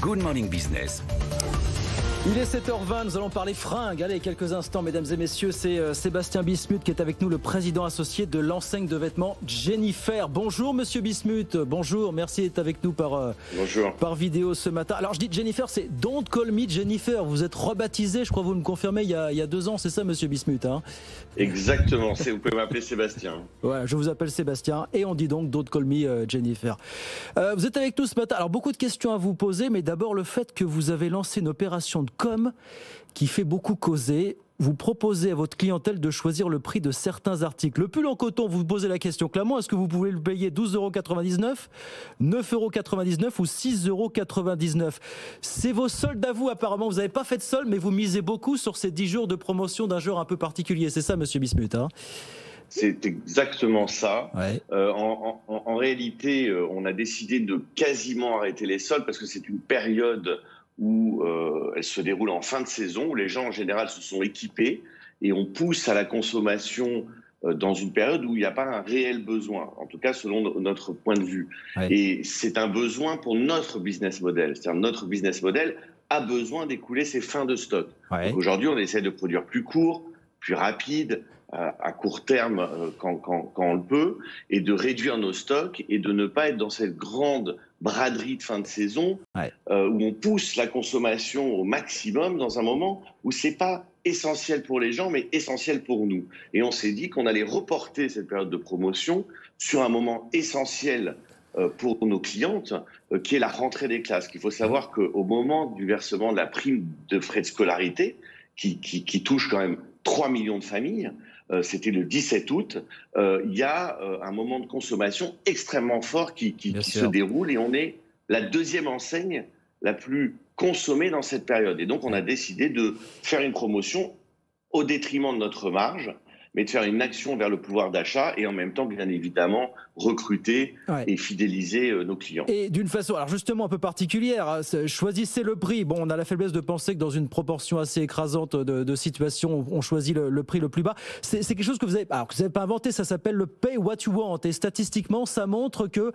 Good Morning Business. Il est 7h20, nous allons parler fringues. Allez, quelques instants, mesdames et messieurs, c'est Sébastien Bismuth qui est avec nous, le président associé de l'enseigne de vêtements Jennifer. Bonjour monsieur Bismuth, bonjour, merci d'être avec nous par vidéo ce matin. Alors je dis Jennifer, c'est Don't Call Me Jennifer, vous êtes rebaptisé, je crois que vous me confirmez, il y a 2 ans, c'est ça monsieur Bismuth hein? Exactement, vous pouvez m'appeler Sébastien. Ouais, je vous appelle Sébastien et on dit donc Don't Call Me Jennifer. Vous êtes avec nous ce matin, alors beaucoup de questions à vous poser, mais d'abord le fait que vous avez lancé une opération de com qui fait beaucoup causer. Vous proposez à votre clientèle de choisir le prix de certains articles. Le pull en coton, vous vous posez la question clairement, est-ce que vous pouvez le payer 12,99 €, 9,99 € ou 6,99 €? C'est vos soldes à vous apparemment, vous n'avez pas fait de soldes, mais vous misez beaucoup sur ces 10 jours de promotion d'un genre un peu particulier. C'est ça monsieur Bismuth hein? C'est exactement ça. Ouais. En réalité, on a décidé de quasiment arrêter les soldes parce que c'est une période où elle se déroule en fin de saison, où les gens en général se sont équipés et on pousse à la consommation dans une période où il n'y a pas un réel besoin, en tout cas selon notre point de vue. Ouais. Et c'est un besoin pour notre business model. C'est-à-dire notre business model a besoin d'écouler ses fins de stock. Ouais. Donc aujourd'hui, on essaie de produire plus court, plus rapide, à court terme quand on le peut, et de réduire nos stocks et de ne pas être dans cette grande braderie de fin de saison où on pousse la consommation au maximum dans un moment où c'est pas essentiel pour les gens mais essentiel pour nous. Et on s'est dit qu'on allait reporter cette période de promotion sur un moment essentiel pour nos clientes, qui est la rentrée des classes. Il faut savoir qu'au moment du versement de la prime de frais de scolarité, qui touche quand même 3 millions de familles, c'était le 17 août, il y a un moment de consommation extrêmement fort qui se déroule et on est la deuxième enseigne la plus consommée dans cette période. Et donc on a décidé de faire une promotion au détriment de notre marge, mais de faire une action vers le pouvoir d'achat et en même temps, bien évidemment, recruter et fidéliser nos clients. Et d'une façon, alors justement un peu particulière, hein, choisissez le prix. Bon, on a la faiblesse de penser que dans une proportion assez écrasante de situations, on choisit le prix le plus bas. C'est quelque chose que vous n'avez pas inventé, ça s'appelle le pay what you want. Et statistiquement, ça montre que,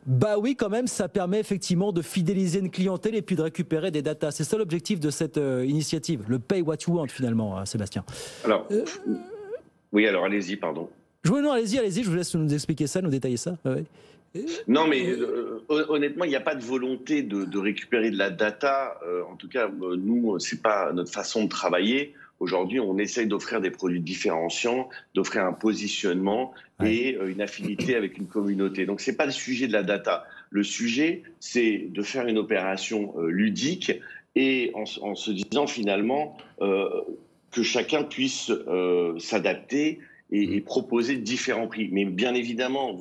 bah oui, quand même, ça permet effectivement de fidéliser une clientèle et puis de récupérer des datas. C'est ça l'objectif de cette initiative, le pay what you want finalement, hein, Sébastien. Alors... Oui, alors allez-y, pardon. Non, allez-y, je vous laisse nous expliquer ça, nous détailler ça. Ouais. Non, mais honnêtement, il n'y a pas de volonté de récupérer de la data. En tout cas, nous, c'est pas notre façon de travailler. Aujourd'hui, on essaye d'offrir des produits différenciants, d'offrir un positionnement et une affinité avec une communauté. Donc, c'est pas le sujet de la data. Le sujet, c'est de faire une opération ludique et en se disant finalement... que chacun puisse s'adapter et proposer différents prix. Mais bien évidemment,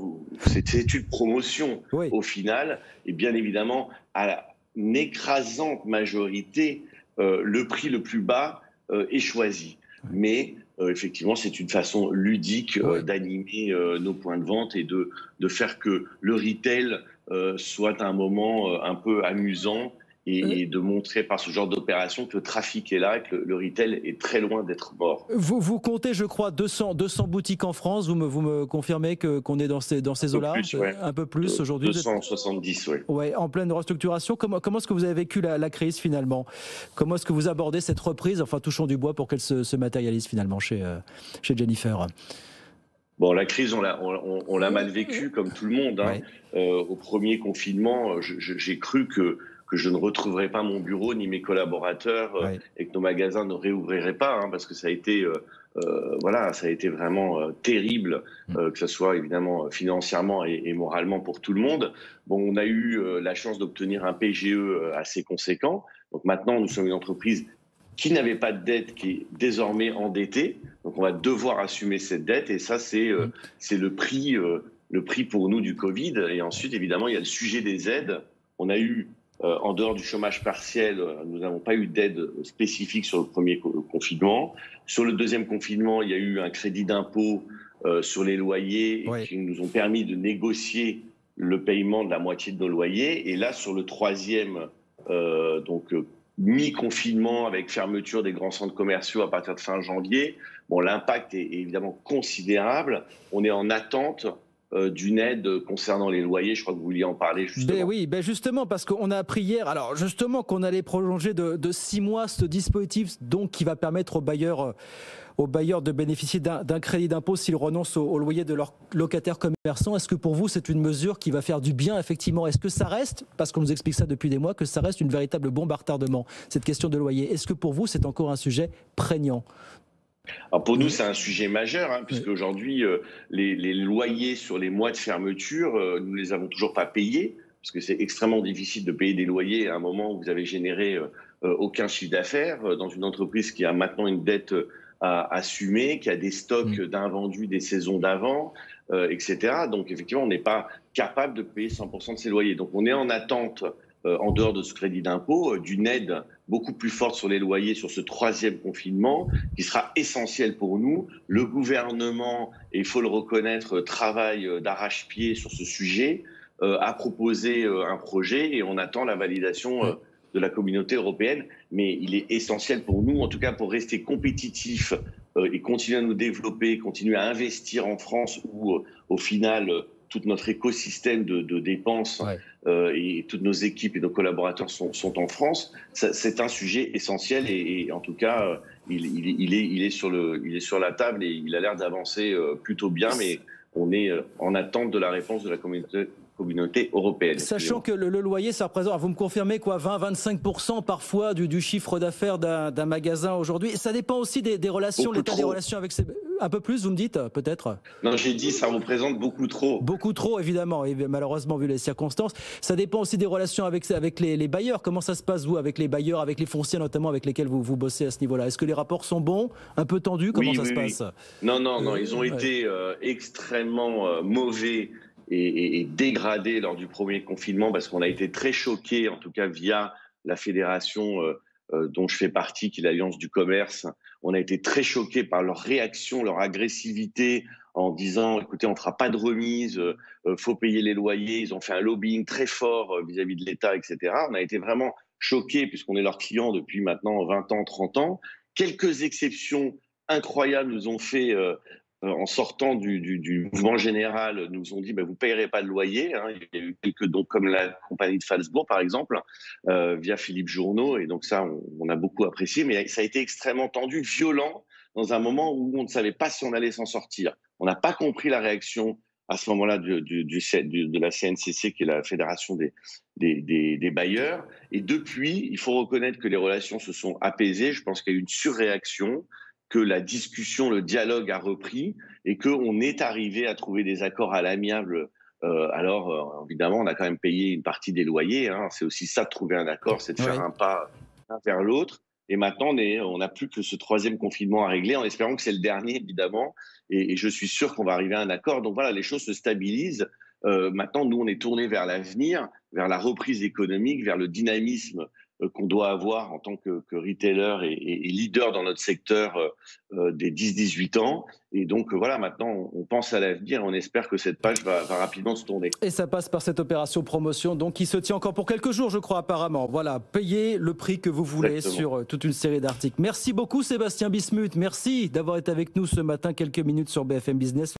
c'est une promotion au final, et bien évidemment, à une écrasante majorité, le prix le plus bas est choisi. Mais effectivement, c'est une façon ludique d'animer nos points de vente et de faire que le retail soit un moment un peu amusant et de montrer par ce genre d'opération que le trafic est là et que le retail est très loin d'être mort. Vous comptez, je crois, 200 boutiques en France. Vous me confirmez qu'on est dans ces eaux-là, un peu plus aujourd'hui. 270, oui. Ouais, en pleine restructuration. Comment est-ce que vous avez vécu la crise finalement? Comment est-ce que vous abordez cette reprise? Enfin, touchons du bois pour qu'elle se matérialise finalement chez Jennifer. Bon, la crise, on l'a mal vécue comme tout le monde. Hein. Au premier confinement, j'ai cru que je ne retrouverais pas mon bureau ni mes collaborateurs et que nos magasins ne réouvriraient pas, hein, parce que ça a été vraiment terrible, que ce soit évidemment financièrement et moralement pour tout le monde. Bon, on a eu la chance d'obtenir un PGE assez conséquent. Donc maintenant, nous sommes une entreprise qui n'avait pas de dette, qui est désormais endettée. Donc on va devoir assumer cette dette et ça, c'est le prix pour nous du Covid. Et ensuite, évidemment, il y a le sujet des aides. On a eu en dehors du chômage partiel, nous n'avons pas eu d'aide spécifique sur le premier confinement. Sur le deuxième confinement, il y a eu un crédit d'impôt sur les loyers qui nous ont permis de négocier le paiement de la moitié de nos loyers. Et là, sur le troisième, mi-confinement avec fermeture des grands centres commerciaux à partir de fin janvier, bon, l'impact est évidemment considérable. On est en attente d'une aide concernant les loyers. Je crois que vous vouliez en parler justement. Ben oui, ben justement, parce qu'on a appris hier, alors justement qu'on allait prolonger de 6 mois ce dispositif, donc qui va permettre aux bailleurs de bénéficier d'un crédit d'impôt s'ils renoncent au loyer de leurs locataires commerçants. Est-ce que pour vous, c'est une mesure qui va faire du bien, effectivement? Est-ce que ça reste, parce qu'on nous explique ça depuis des mois, que ça reste une véritable bombe à retardement, cette question de loyer? Est-ce que pour vous, c'est encore un sujet prégnant? Alors pour nous, c'est un sujet majeur, hein, puisque aujourd'hui, les loyers sur les mois de fermeture, nous ne les avons toujours pas payés, parce que c'est extrêmement difficile de payer des loyers à un moment où vous avez généré aucun chiffre d'affaires dans une entreprise qui a maintenant une dette à assumer, qui a des stocks d'invendus des saisons d'avant, etc. Donc effectivement, on n'est pas capable de payer 100% de ses loyers. Donc on est en attente, en dehors de ce crédit d'impôt, d'une aide beaucoup plus forte sur les loyers sur ce troisième confinement, qui sera essentiel pour nous. Le gouvernement, et il faut le reconnaître, travaille d'arrache-pied sur ce sujet, a proposé un projet et on attend la validation de la communauté européenne. Mais il est essentiel pour nous, en tout cas pour rester compétitifs et continuer à nous développer, continuer à investir en France où, au final, tout notre écosystème de dépenses et toutes nos équipes et nos collaborateurs sont en France. C'est un sujet essentiel et en tout cas, il est sur la table et il a l'air d'avancer plutôt bien, mais on est en attente de la réponse de la communauté européenne. Sachant que le loyer, ça représente, vous me confirmez quoi, 20-25% parfois du chiffre d'affaires d'un magasin aujourd'hui. Ça dépend aussi des relations, l'état des relations avec ses... Un peu plus, vous me dites, peut-être? Non, j'ai dit ça représente beaucoup trop. Beaucoup trop, évidemment, et malheureusement, vu les circonstances. Ça dépend aussi des relations avec les bailleurs. Comment ça se passe, vous, avec les bailleurs, avec les fonciers notamment, avec lesquels vous bossez à ce niveau-là? Est-ce que les rapports sont bons, un peu tendus? Comment ça se passe? Non, ils ont été extrêmement mauvais et dégradés lors du premier confinement parce qu'on a été très choqués, en tout cas via la fédération dont je fais partie, qui est l'Alliance du commerce. On a été très choqués par leur réaction, leur agressivité en disant, écoutez, on ne fera pas de remise, faut payer les loyers. Ils ont fait un lobbying très fort vis-à-vis de l'État, etc. On a été vraiment choqués puisqu'on est leurs clients depuis maintenant 20 ans, 30 ans. Quelques exceptions incroyables nous ont fait... en sortant du mouvement général, nous ont dit vous ne payerez pas de loyer. Hein. Il y a eu quelques dons, comme la compagnie de Falsbourg, par exemple, via Philippe Journeau. Et donc ça, on a beaucoup apprécié. Mais ça a été extrêmement tendu, violent, dans un moment où on ne savait pas si on allait s'en sortir. On n'a pas compris la réaction à ce moment-là de la CNCC, qui est la Fédération des bailleurs. Et depuis, il faut reconnaître que les relations se sont apaisées. Je pense qu'il y a eu une surréaction, que la discussion, le dialogue a repris et qu'on est arrivé à trouver des accords à l'amiable. Alors, évidemment, on a quand même payé une partie des loyers. Hein. C'est aussi ça, de trouver un accord, c'est de faire un pas vers l'autre. Et maintenant, on n'a plus que ce troisième confinement à régler, en espérant que c'est le dernier, évidemment. Et je suis sûr qu'on va arriver à un accord. Donc voilà, les choses se stabilisent. Maintenant, nous, on est tournés vers l'avenir, vers la reprise économique, vers le dynamisme qu'on doit avoir en tant que retailer et leader dans notre secteur des 10-18 ans. Et donc voilà, maintenant on pense à l'avenir et on espère que cette page va rapidement se tourner. Et ça passe par cette opération promotion, donc qui se tient encore pour quelques jours, je crois, apparemment. Voilà, payez le prix que vous voulez. Exactement. Sur toute une série d'articles. Merci beaucoup Sébastien Bismuth, merci d'avoir été avec nous ce matin quelques minutes sur BFM Business.